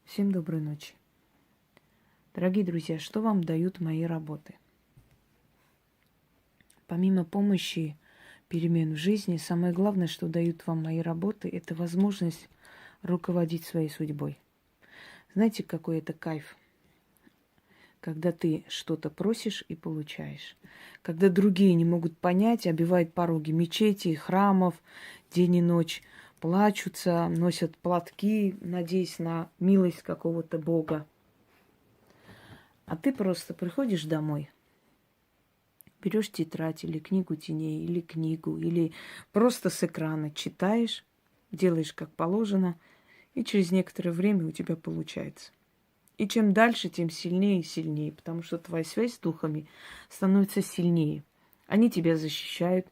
Всем доброй ночи. Дорогие друзья, что вам дают мои работы? Помимо помощи, перемен в жизни, самое главное, что дают вам мои работы, это возможность руководить своей судьбой. Знаете, какой это кайф? Когда ты что-то просишь и получаешь. Когда другие не могут понять, обивают пороги мечетей, храмов день и ночь, плачутся, носят платки, надеясь на милость какого-то Бога. А ты просто приходишь домой, берешь тетрадь или книгу теней, или книгу, или просто с экрана читаешь, делаешь как положено, и через некоторое время у тебя получается. И чем дальше, тем сильнее и сильнее, потому что твоя связь с духами становится сильнее. Они тебя защищают.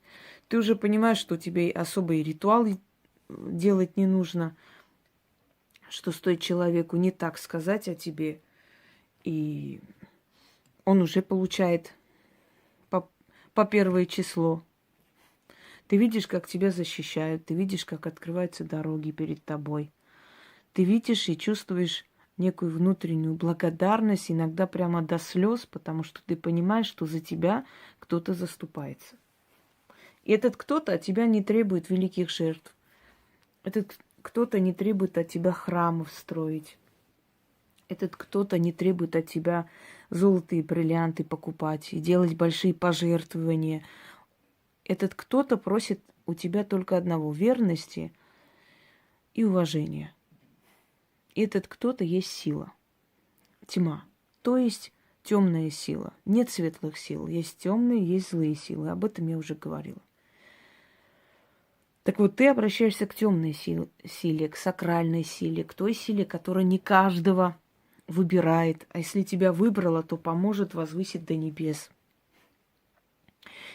Ты уже понимаешь, что тебе особые ритуалы делать не нужно, что стоит человеку не так сказать о тебе, и он уже получает по первое число. Ты видишь, как тебя защищают, ты видишь, как открываются дороги перед тобой. Ты видишь и чувствуешь некую внутреннюю благодарность, иногда прямо до слез, потому что ты понимаешь, что за тебя кто-то заступается. И этот кто-то от тебя не требует великих жертв. Этот кто-то не требует от тебя храмов строить. Этот кто-то не требует от тебя золото и бриллианты покупать и делать большие пожертвования. Этот кто-то просит у тебя только одного — верности и уважения. И этот кто-то есть сила, тьма, то есть темная сила. Нет светлых сил, есть темные, есть злые силы. Об этом я уже говорила. Так вот, ты обращаешься к темной силе, к сакральной силе, к той силе, которая не каждого выбирает. А если тебя выбрала, то поможет возвысить до небес.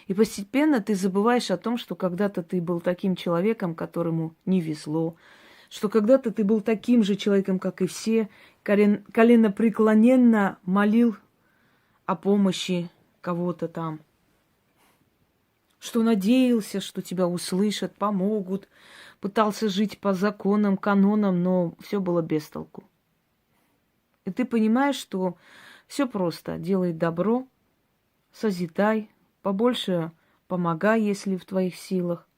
И постепенно ты забываешь о том, что когда-то ты был таким человеком, которому не везло, что когда-то ты был таким же человеком, как и все, коленопреклоненно молил о помощи кого-то там, что надеялся, что тебя услышат, помогут, пытался жить по законам, канонам, но все было без толку. И ты понимаешь, что все просто: делай добро, созидай, побольше помогай, если в твоих силах,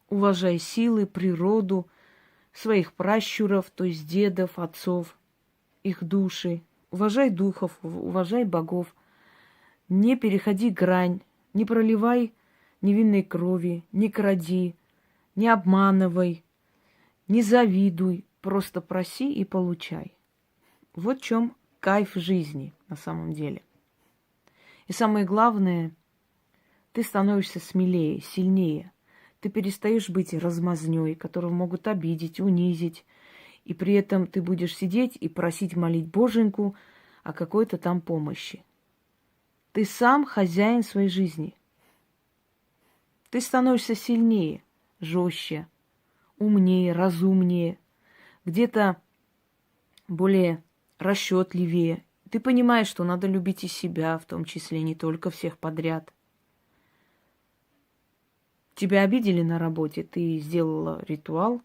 уважай силы, природу, своих пращуров, то есть дедов, отцов, их души. Уважай духов, уважай богов. Не переходи грань, не проливай невинной крови, не кради, не обманывай, не завидуй. Просто проси и получай. Вот в чем кайф жизни на самом деле. И самое главное, ты становишься смелее, сильнее. Ты перестаешь быть размазнёй, которого могут обидеть, унизить. И при этом ты будешь сидеть и просить, молить Боженьку о какой-то там помощи. Ты сам хозяин своей жизни. Ты становишься сильнее, жестче, умнее, разумнее, где-то более расчетливее. Ты понимаешь, что надо любить и себя, в том числе, не только всех подряд. Тебя обидели на работе, ты сделала ритуал,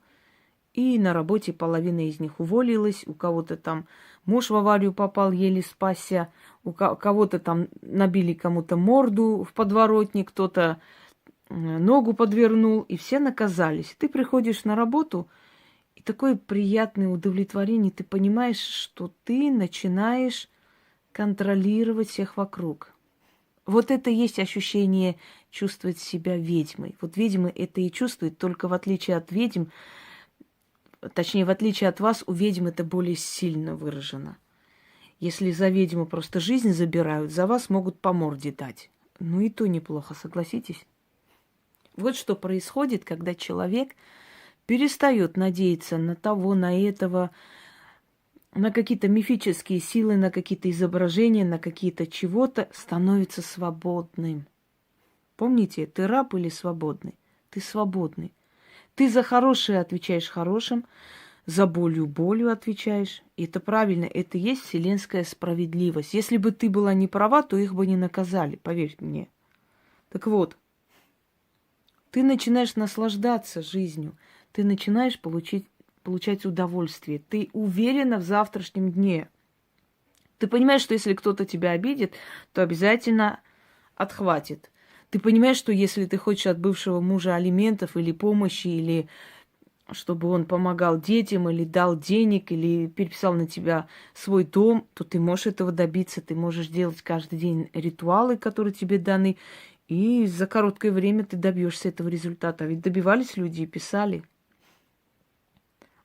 и на работе половина из них уволилась, у кого-то там муж в аварию попал, еле спасся, у кого-то там набили кому-то морду в подворотне, кто-то ногу подвернул, и все наказались. Ты приходишь на работу, и такое приятное удовлетворение, ты понимаешь, что ты начинаешь контролировать всех вокруг. Вот это и есть ощущение чувствовать себя ведьмой. Вот ведьмы это и чувствуют, только в отличие от ведьм, точнее, в отличие от вас, у ведьм это более сильно выражено. Если за ведьму просто жизнь забирают, за вас могут по морде дать. Ну и то неплохо, согласитесь? Вот что происходит, когда человек перестает надеяться на того, на этого, на какие-то мифические силы, на какие-то изображения, на какие-то чего-то, становится свободным. Помните, ты раб или свободный? Ты свободный. Ты за хорошее отвечаешь хорошим, за болью отвечаешь. И это правильно, это и есть вселенская справедливость. Если бы ты была не права, то их бы не наказали, поверьте мне. Так вот, ты начинаешь наслаждаться жизнью, ты начинаешь получать удовольствие. Ты уверена в завтрашнем дне. Ты понимаешь, что если кто-то тебя обидит, то обязательно отхватит. Ты понимаешь, что если ты хочешь от бывшего мужа алиментов или помощи, или чтобы он помогал детям, или дал денег, или переписал на тебя свой дом, то ты можешь этого добиться. Ты можешь делать каждый день ритуалы, которые тебе даны, и за короткое время ты добьешься этого результата. Ведь добивались люди и писали.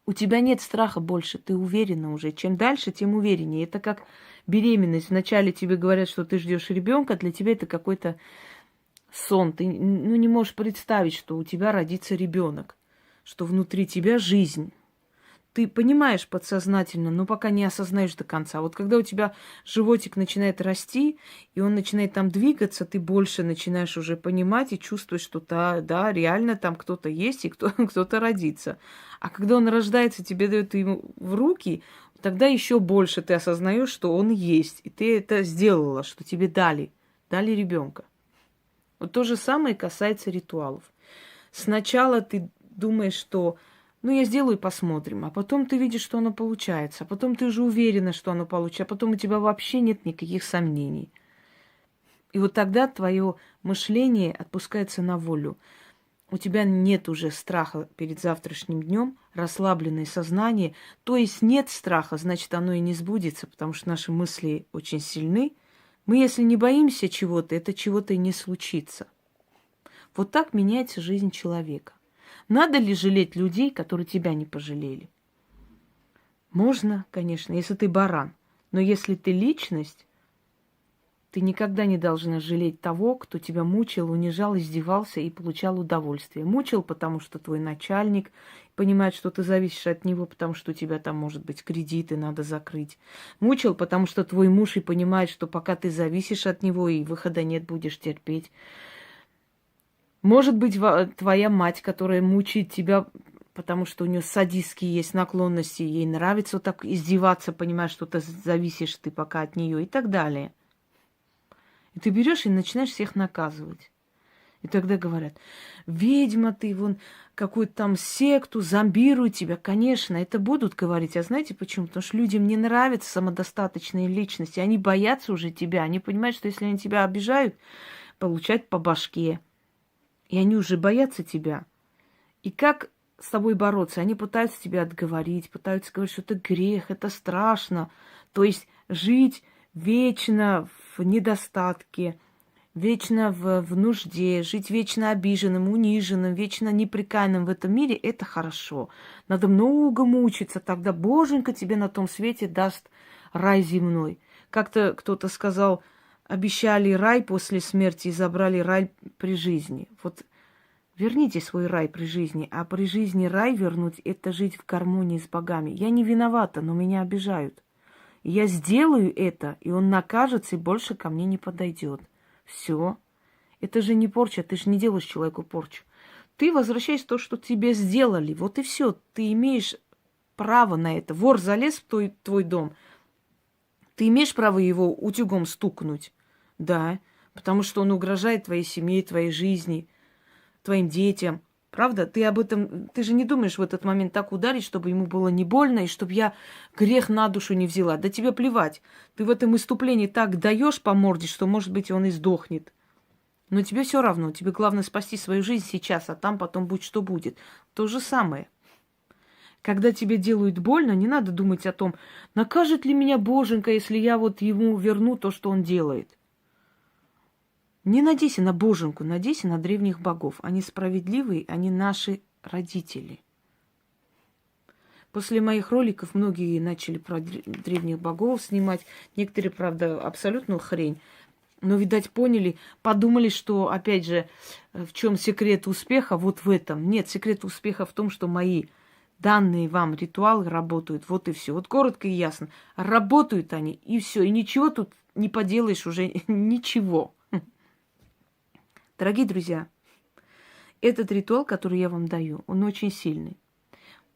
У тебя нет страха больше, ты уверена уже. Чем дальше, тем увереннее. Это как беременность. Вначале тебе говорят, что ты ждешь ребенка, для тебя это какой-то сон. Ты не можешь представить, что у тебя родится ребенок, что внутри тебя жизнь. Ты понимаешь подсознательно, но пока не осознаешь до конца. Вот когда у тебя животик начинает расти, и он начинает там двигаться, ты больше начинаешь уже понимать и чувствовать, что да, реально там кто-то есть и кто-то родится. А когда он рождается, тебе дают ему в руки, тогда еще больше ты осознаешь, что он есть. И ты это сделала, что тебе дали ребенка. Вот то же самое касается ритуалов. Сначала ты думаешь, что я сделаю и посмотрим. А потом ты видишь, что оно получается. А потом ты уже уверена, что оно получится. А потом у тебя вообще нет никаких сомнений. И вот тогда твое мышление отпускается на волю. У тебя нет уже страха перед завтрашним днем, расслабленное сознание. То есть нет страха, значит, оно и не сбудется, потому что наши мысли очень сильны. Мы, если не боимся чего-то, это чего-то и не случится. Вот так меняется жизнь человека. Надо ли жалеть людей, которые тебя не пожалели? Можно, конечно, если ты баран. Но если ты личность, ты никогда не должна жалеть того, кто тебя мучил, унижал, издевался и получал удовольствие. Мучил, потому что твой начальник понимает, что ты зависишь от него, потому что у тебя там, может быть, кредиты надо закрыть. Мучил, потому что твой муж и понимает, что пока ты зависишь от него и выхода нет, будешь терпеть. Может быть, твоя мать, которая мучает тебя, потому что у нее садистские есть наклонности, ей нравится вот так издеваться, понимая, что ты зависишь ты пока от нее и так далее. И ты берешь и начинаешь всех наказывать. И тогда говорят: ведьма ты, вон какую-то там секту, зомбируют тебя. Конечно, это будут говорить. А знаете почему? Потому что людям не нравятся самодостаточные личности. Они боятся уже тебя. Они понимают, что если они тебя обижают, получают по башке. И они уже боятся тебя. И как с тобой бороться? Они пытаются тебя отговорить, пытаются говорить, что это грех, это страшно. То есть жить вечно в недостатке, вечно в нужде, жить вечно обиженным, униженным, вечно неприкаянным в этом мире – это хорошо. Надо много мучиться, тогда Боженька тебе на том свете даст рай земной. Как-то кто-то сказал: обещали рай после смерти и забрали рай при жизни. Вот верните свой рай при жизни, а при жизни рай вернуть – это жить в гармонии с богами. Я не виновата, но меня обижают. И я сделаю это, и он накажется, и больше ко мне не подойдет. Все. Это же не порча, ты же не делаешь человеку порчу. Ты возвращаешь то, что тебе сделали. Вот и все. Ты имеешь право на это. Вор залез в твой дом. Ты имеешь право его утюгом стукнуть. Да, потому что он угрожает твоей семье, твоей жизни, твоим детям. Правда? Ты об этом, ты же не думаешь в этот момент так ударить, чтобы ему было не больно, и чтобы я грех на душу не взяла. Да тебе плевать. Ты в этом иступлении так даешь по морде, что, может быть, он и сдохнет. Но тебе все равно. Тебе главное спасти свою жизнь сейчас, а там потом будь что будет. То же самое. Когда тебе делают больно, не надо думать о том, накажет ли меня Боженька, если я вот ему верну то, что он делает. Не надейся на Боженьку, надейся на древних богов. Они справедливые, они наши родители. После моих роликов многие начали про древних богов снимать. Некоторые, правда, абсолютно хрень. Но, видать, поняли, подумали, что, опять же, в чем секрет успеха, вот в этом. Нет, секрет успеха в том, что мои данные вам ритуалы работают. Вот и все. Вот коротко и ясно. Работают они, и все. И ничего тут не поделаешь уже, ничего. Дорогие друзья, этот ритуал, который я вам даю, он очень сильный.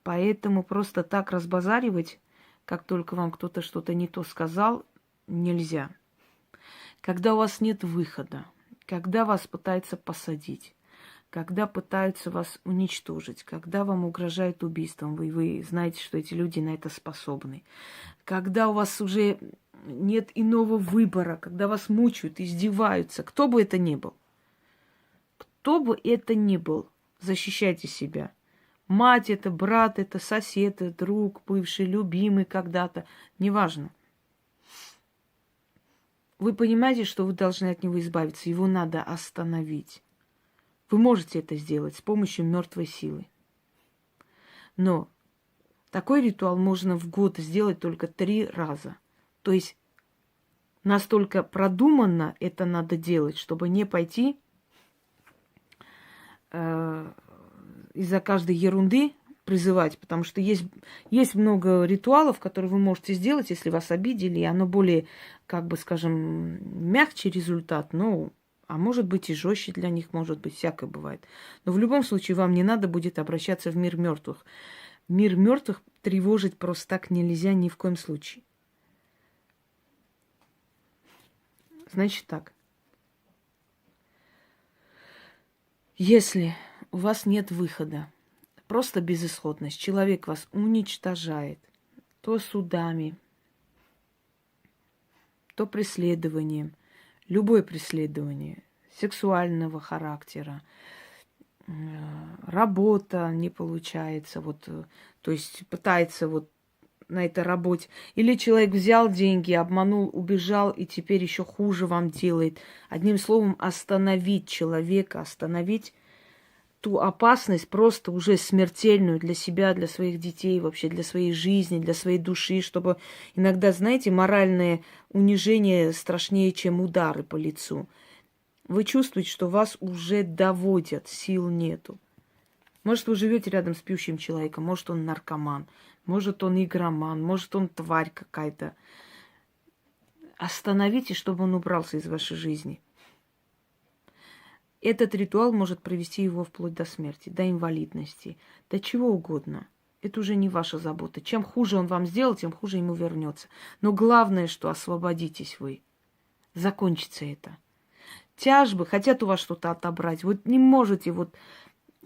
Поэтому просто так разбазаривать, как только вам кто-то что-то не то сказал, нельзя. Когда у вас нет выхода, когда вас пытаются посадить, когда пытаются вас уничтожить, когда вам угрожают убийством, вы знаете, что эти люди на это способны, когда у вас уже нет иного выбора, когда вас мучают, издеваются, кто бы это ни был, кто бы это ни был, защищайте себя. Мать это, брат это, сосед это, друг, бывший, любимый когда-то, неважно. Вы понимаете, что вы должны от него избавиться, его надо остановить. Вы можете это сделать с помощью мертвой силы. Но такой ритуал можно в год сделать только 3 раза. То есть настолько продуманно это надо делать, чтобы не пойти из-за каждой ерунды призывать, потому что есть много ритуалов, которые вы можете сделать, если вас обидели, и оно более, как бы, скажем, мягче результат, но, а может быть и жестче для них, может быть, всякое бывает. Но в любом случае вам не надо будет обращаться в мир мертвых. Мир мертвых тревожить просто так нельзя ни в коем случае. Значит так. Если у вас нет выхода, просто безысходность, человек вас уничтожает, то судами, то преследованием, любое преследование сексуального характера, работа не получается, то есть пытается на этой работе. Или человек взял деньги, обманул, убежал и теперь еще хуже вам делает. Одним словом, остановить человека, остановить ту опасность, просто уже смертельную для себя, для своих детей, вообще для своей жизни, для своей души, чтобы иногда, знаете, моральное унижение страшнее, чем удары по лицу. Вы чувствуете, что вас уже доводят, сил нету. Может, вы живете рядом с пьющим человеком, может, он наркоман, может, он игроман, может, он тварь какая-то. Остановите, чтобы он убрался из вашей жизни. Этот ритуал может привести его вплоть до смерти, до инвалидности, до чего угодно. Это уже не ваша забота. Чем хуже он вам сделал, тем хуже ему вернется. Но главное, что освободитесь вы. Закончится это. Тяжбы, хотят у вас что-то отобрать. Вот не можете,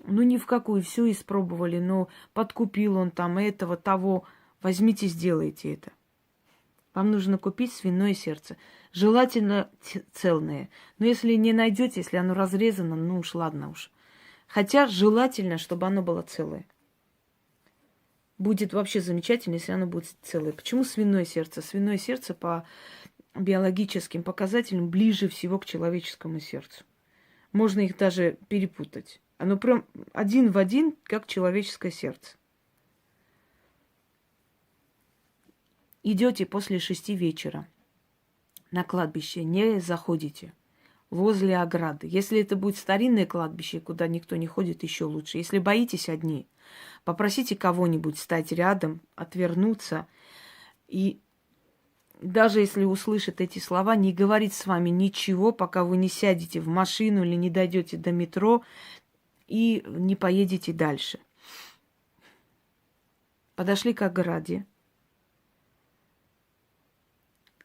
ни в какую, все испробовали, но подкупил он там этого, того. Возьмите, сделайте это. Вам нужно купить свиное сердце. Желательно цельное. Но если не найдете, если оно разрезано, ну уж ладно уж. Хотя желательно, чтобы оно было целое. Будет вообще замечательно, если оно будет целое. Почему свиное сердце? Свиное сердце по биологическим показателям ближе всего к человеческому сердцу. Можно их даже перепутать. Оно прям один в один, как человеческое сердце. Идете после 6 вечера на кладбище, не заходите возле ограды. Если это будет старинное кладбище, куда никто не ходит, еще лучше. Если боитесь одни, попросите кого-нибудь стать рядом, отвернуться. И даже если услышит эти слова, не говорить с вами ничего, пока вы не сядете в машину или не дойдете до метро и не поедете дальше. Подошли к ограде.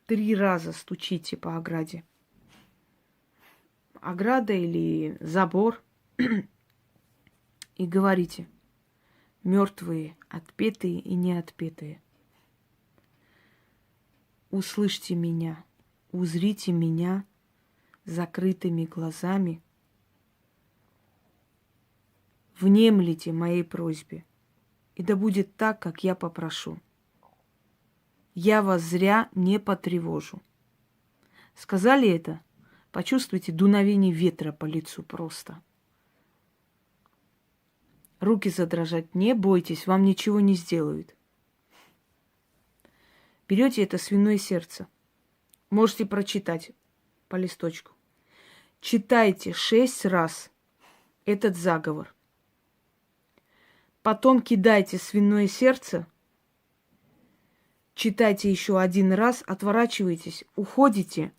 3 раза стучите по ограде. Ограда или забор. И говорите: мертвые, отпетые и неотпетые, услышьте меня, узрите меня закрытыми глазами, внемлите моей просьбе, и да будет так, как я попрошу. Я вас зря не потревожу. Сказали это? Почувствуйте дуновение ветра по лицу просто. Руки задрожать не бойтесь, вам ничего не сделают. Берете это свиное сердце. Можете прочитать по листочку. Читайте 6 раз этот заговор. Потом кидайте свиное сердце. Читайте еще 1 раз, отворачиваетесь, уходите,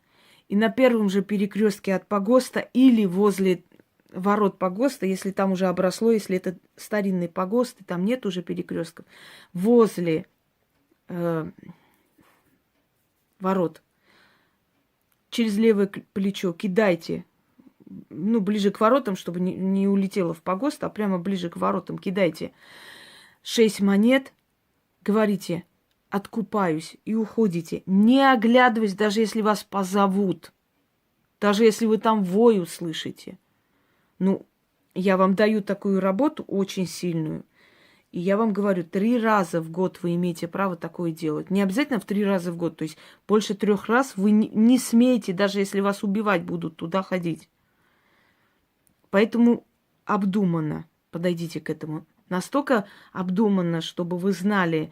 и на первом же перекрестке от погоста или возле ворот погоста, если там уже обросло, если это старинный погост, и там нет уже перекрестков, возле ворот через левое плечо кидайте ближе к воротам, чтобы не улетело в погост, а прямо ближе к воротам кидайте 6 монет, говорите, откупаюсь, и уходите. Не оглядываясь, даже если вас позовут, даже если вы там вой услышите. Ну, я вам даю такую работу очень сильную. И я вам говорю, 3 раза в год вы имеете право такое делать. Не обязательно в 3 раза в год. То есть больше 3 раз вы не смеете, даже если вас убивать будут, туда ходить. Поэтому обдуманно подойдите к этому. Настолько обдуманно, чтобы вы знали,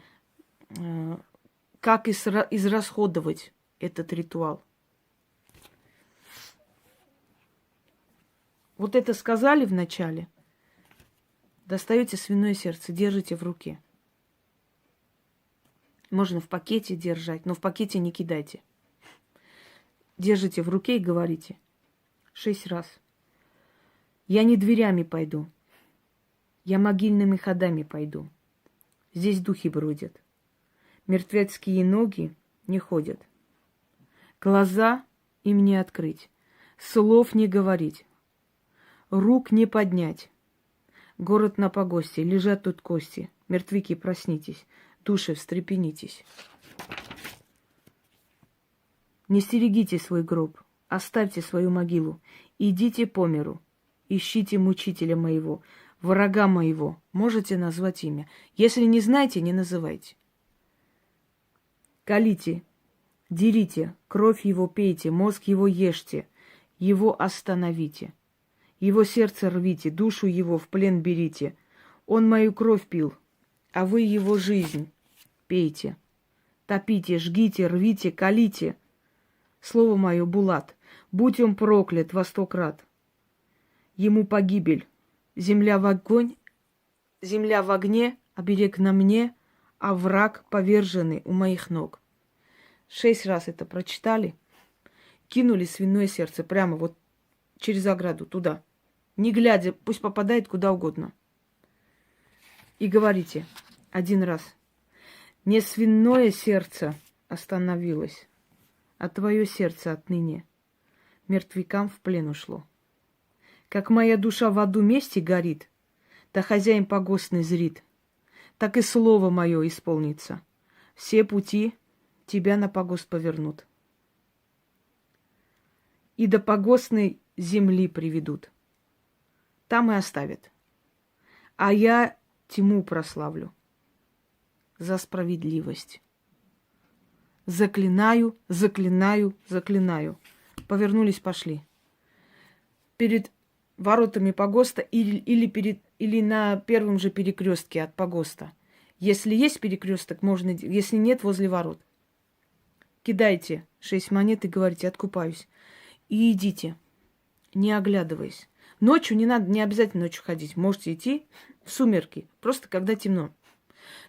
как израсходовать этот ритуал. Вот это сказали в начале. Достаете свиное сердце, держите в руке. Можно в пакете держать, но в пакете не кидайте. Держите в руке и говорите 6 раз. Я не дверями пойду, я могильными ходами пойду. Здесь духи бродят. Мертвецкие ноги не ходят. Глаза им не открыть, слов не говорить, рук не поднять. Город на погосте, лежат тут кости. Мертвяки, проснитесь, души, встрепенитесь. Не стерегите свой гроб, оставьте свою могилу. Идите по миру, ищите мучителя моего, врага моего. Можете назвать имя. Если не знаете, не называйте. Колите, дерите, кровь его пейте, мозг его ешьте, его остановите. Его сердце рвите, душу его в плен берите. Он мою кровь пил, а вы его жизнь пейте. Топите, жгите, рвите, колите. Слово мое Булат, будь он проклят во 100 крат. Ему погибель, земля в огне, оберег на мне, а враг поверженный у моих ног. 6 раз это прочитали, кинули свиное сердце прямо вот через ограду туда. Не глядя, пусть попадает куда угодно. И говорите 1 раз. Не свиное сердце остановилось, а твое сердце отныне мертвякам в плен ушло. Как моя душа в аду мести горит, да хозяин погостный зрит, так и слово мое исполнится. Все пути тебя на погост повернут. И до погостной земли приведут. Там и оставят. А я тьму прославлю за справедливость. Заклинаю, заклинаю, заклинаю. Повернулись, пошли. Перед воротами погоста или на первом же перекрестке от погоста. Если есть перекресток, можно, если нет, возле ворот. Кидайте 6 монет и говорите, откупаюсь. И идите, не оглядываясь. Ночью не надо, не обязательно ночью ходить. Можете идти в сумерки, просто когда темно.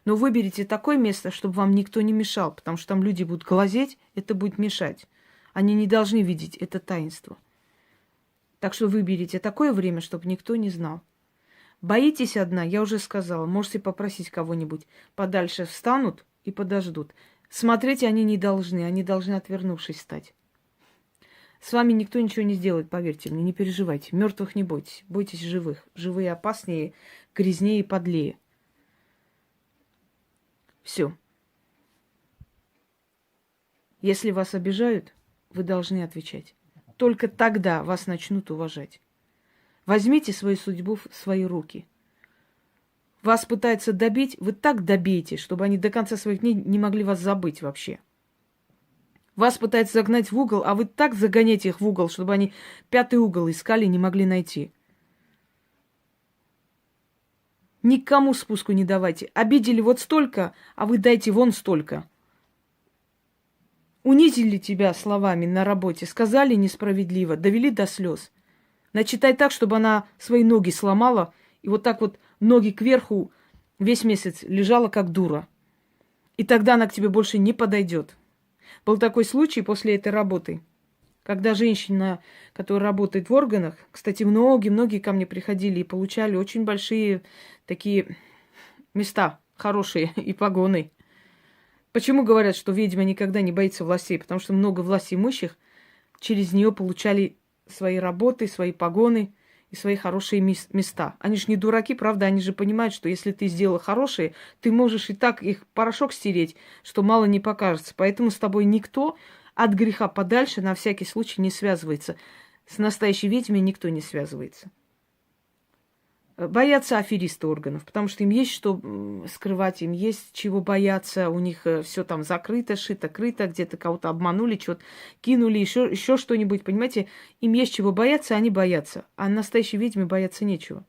Но выберите такое место, чтобы вам никто не мешал, потому что там люди будут глазеть, это будет мешать. Они не должны видеть это таинство. Так что выберите такое время, чтобы никто не знал. Боитесь одна, я уже сказала, можете попросить кого-нибудь. Подальше встанут и подождут. Смотреть они не должны, они должны отвернувшись стать. С вами никто ничего не сделает, поверьте мне, не переживайте. Мертвых не бойтесь, бойтесь живых. Живые опаснее, грязнее и подлее. Все. Если вас обижают, вы должны отвечать. Только тогда вас начнут уважать. Возьмите свою судьбу в свои руки. Вас пытаются добить, вы так добейте, чтобы они до конца своих дней не могли вас забыть вообще. Вас пытаются загнать в угол, а вы так загоняете их в угол, чтобы они 5-й угол искали и не могли найти. Никому спуску не давайте. Обидели вот столько, а вы дайте вон столько. Унизили тебя словами на работе, сказали несправедливо, довели до слез. Начитай так, чтобы она свои ноги сломала, и вот так вот ноги кверху весь месяц лежала как дура. И тогда она к тебе больше не подойдет. Был такой случай после этой работы, когда женщина, которая работает в органах, кстати, многие ко мне приходили и получали очень большие такие места, хорошие и погоны. Почему говорят, что ведьма никогда не боится властей? Потому что много властей имущих через нее получали свои работы, свои погоны и свои хорошие места. Они же не дураки, правда, они же понимают, что если ты сделал хорошие, ты можешь и так их порошок стереть, что мало не покажется. Поэтому с тобой никто от греха подальше на всякий случай не связывается. С настоящей ведьмой никто не связывается. Боятся аферисты органов, потому что им есть что скрывать, им есть чего бояться, у них все там закрыто, шито, крыто, где-то кого-то обманули, что-то кинули, еще что-нибудь, понимаете? Им есть чего бояться, они боятся. А настоящей ведьме бояться нечего.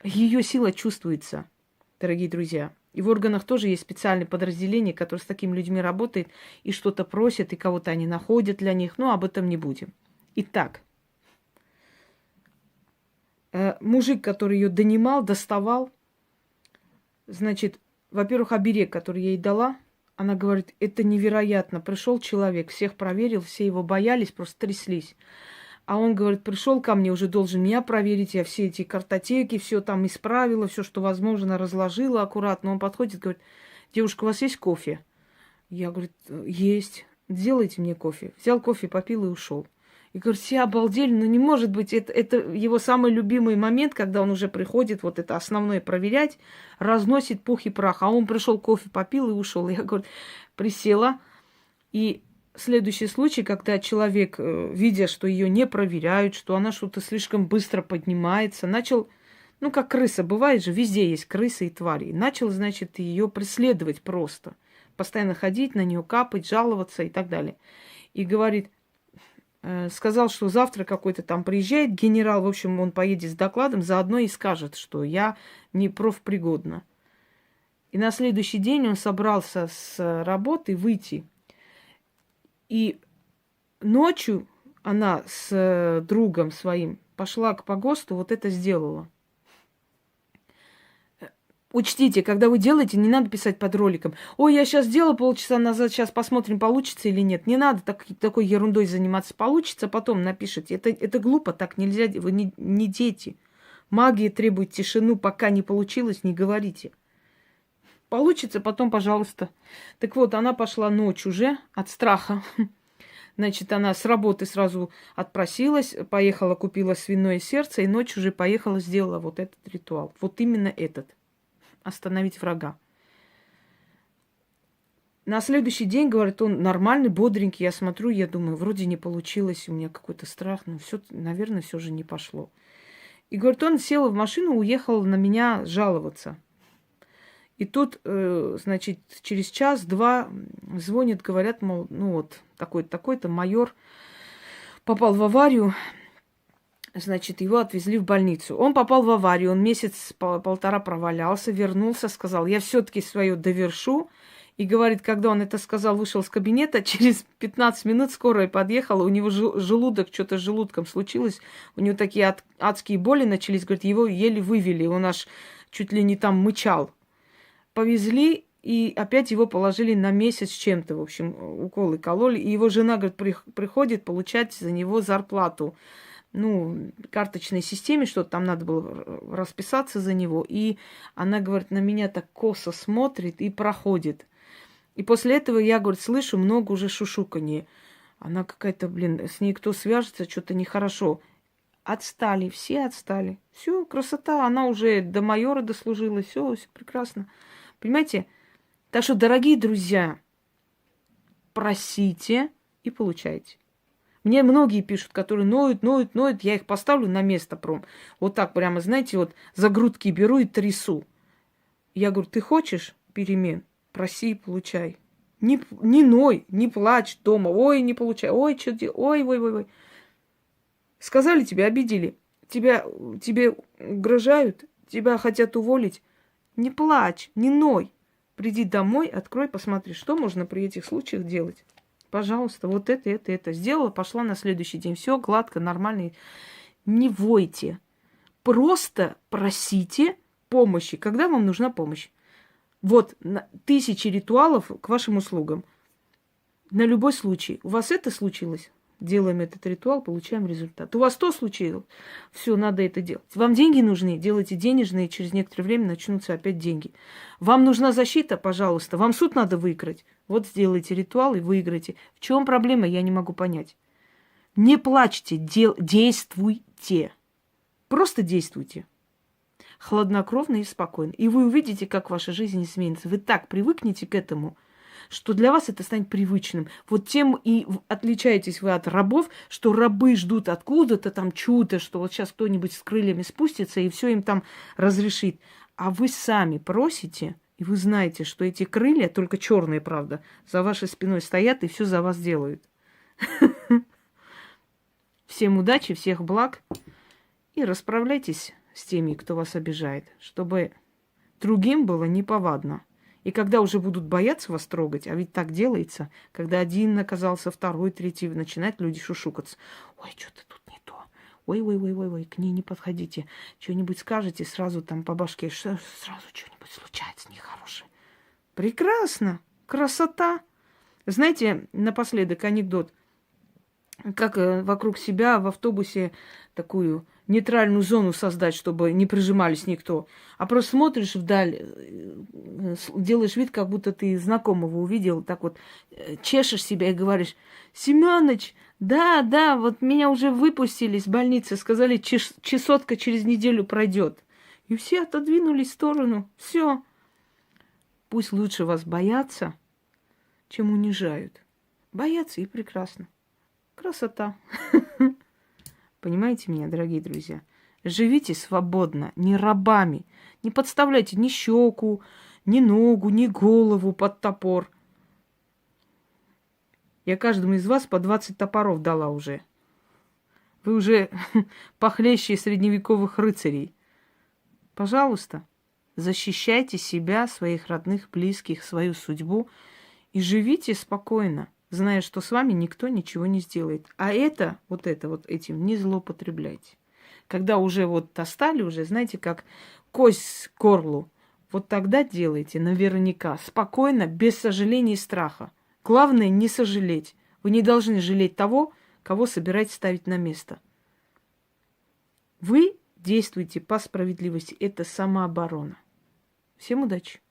Ее сила чувствуется, дорогие друзья. И в органах тоже есть специальное подразделение, которое с такими людьми работает и что-то просит, и кого-то они находят для них. Но об этом не будем. Итак, мужик, который ее донимал, доставал, значит, во-первых, оберег, который я ей дала, она говорит, это невероятно. Пришел человек, всех проверил, все его боялись, просто тряслись. А он говорит, пришел ко мне, уже должен меня проверить, я все эти картотеки, все там исправила, все, что возможно, разложила аккуратно. Он подходит, говорит, девушка, у вас есть кофе? Я, говорю, есть. Сделайте мне кофе. Взял кофе, попил и ушел. И говорит, все обалдели, но не может быть, это его самый любимый момент, когда он уже приходит, вот это основное проверять, разносит пух и прах. А он пришел, кофе попил и ушел. Я, говорю, присела. И следующий случай, когда человек, видя, что ее не проверяют, что она что-то слишком быстро поднимается, начал, ну, как крыса, бывает же, везде есть крысы и твари. Начал, значит, ее преследовать просто. Постоянно ходить, на нее капать, жаловаться и так далее. И говорит, сказал, что завтра какой-то там приезжает генерал, в общем, он поедет с докладом, заодно и скажет, что я не профпригодна. И на следующий день он собрался с работы выйти. И ночью она с другом своим пошла к погосту, вот это сделала. Учтите, когда вы делаете, не надо писать под роликом. Ой, я сейчас сделала полчаса назад, сейчас посмотрим, получится или нет. Не надо такой ерундой заниматься. Получится, потом напишите. Это глупо, так нельзя. Вы не дети. Магия требует тишину, пока не получилось, не говорите. Получится, потом, пожалуйста. Так вот, она пошла ночь уже от страха. Значит, она с работы сразу отпросилась, поехала, купила свиное сердце, и ночью уже поехала, сделала вот этот ритуал. Вот именно этот. Остановить врага. На следующий день, говорит, он нормальный, бодренький. Я смотрю, я думаю, вроде не получилось, у меня какой-то страх, но все, наверное, все же не пошло. И, говорит, он сел в машину, уехал на меня жаловаться. И тут, значит, через час-два звонят, говорят, мол, ну вот, такой-то майор попал в аварию, значит, его отвезли в больницу. Он попал в аварию, он месяц-полтора провалялся, вернулся, сказал, я все-таки свое довершу. И говорит, когда он это сказал, вышел из кабинета, через 15 минут скорая подъехала, у него желудок, что-то с желудком случилось, у него такие адские боли начались, говорит, его еле вывели, он аж чуть ли не там мычал. Повезли, и опять его положили на месяц с чем-то, в общем, уколы кололи. И его жена, говорит, приходит получать за него зарплату. Ну, карточной системе что-то там надо было расписаться за него. И она, говорит, на меня так косо смотрит и проходит. И после этого я, говорит, слышу много уже шушуканье. Она какая-то, с ней кто свяжется, что-то нехорошо. Отстали, все отстали. Все, красота, она уже до майора дослужилась, все прекрасно. Понимаете? Так что, дорогие друзья, просите и получайте. Мне многие пишут, которые ноют, я их поставлю на место пром. Вот так прямо, знаете, вот за грудки беру и трясу. Я говорю, ты хочешь перемен? Проси и получай. Не ной, не плачь дома. Ой, не получай. Ой, что делать? Ой. Сказали тебе, обидели. Тебе угрожают, тебя хотят уволить. Не плачь, не ной. Приди домой, открой, посмотри, что можно при этих случаях делать. Пожалуйста, вот это. Сделала, пошла на следующий день. Все гладко, нормально. Не войте. Просто просите помощи, когда вам нужна помощь. Вот 1000 ритуалов к вашим услугам. На любой случай. У вас это случилось? Делаем этот ритуал, получаем результат. У вас то случилось? Все, надо это делать. Вам деньги нужны? Делайте денежные, через некоторое время начнутся опять деньги. Вам нужна защита? Пожалуйста. Вам суд надо выиграть? Вот сделайте ритуал и выиграйте. В чем проблема? Я не могу понять. Не плачьте, действуйте. Просто действуйте. Хладнокровно и спокойно. И вы увидите, как ваша жизнь изменится. Вы так привыкнете к этому, что для вас это станет привычным. Вот тем и отличаетесь вы от рабов, что рабы ждут откуда-то там чудо, что вот сейчас кто-нибудь с крыльями спустится и все им там разрешит. А вы сами просите, и вы знаете, что эти крылья, только черные, правда, за вашей спиной стоят и все за вас делают. Всем удачи, всех благ и расправляйтесь с теми, кто вас обижает, чтобы другим было неповадно. И когда уже будут бояться вас трогать, а ведь так делается, когда один наказался, второй, третий, начинают люди шушукаться. Ой, что-то тут не то. Ой, к ней не подходите. Что-нибудь скажете, сразу там по башке, сразу что-нибудь случается нехорошее. Прекрасно, красота. Знаете, напоследок анекдот. Как вокруг себя в автобусе такую нейтральную зону создать, чтобы не прижимались никто. А просто смотришь вдаль, делаешь вид, как будто ты знакомого увидел, так вот чешешь себя и говоришь: Семёныч, да, вот меня уже выпустили из больницы, сказали, чесотка через неделю пройдет. И все отодвинулись в сторону. Все. Пусть лучше вас боятся, чем унижают. Боятся и прекрасно. Красота. Понимаете меня, дорогие друзья? Живите свободно, не рабами. Не подставляйте ни щеку, ни ногу, ни голову под топор. Я каждому из вас по 20 топоров дала уже. Вы уже похлеще средневековых рыцарей. Пожалуйста, защищайте себя, своих родных, близких, свою судьбу и живите спокойно, зная, что с вами никто ничего не сделает. А это, вот этим не злоупотребляйте. Когда уже вот достали, уже, знаете, как кость к горлу, вот тогда делайте наверняка, спокойно, без сожаления и страха. Главное не сожалеть. Вы не должны жалеть того, кого собираетесь ставить на место. Вы действуйте по справедливости. Это самооборона. Всем удачи!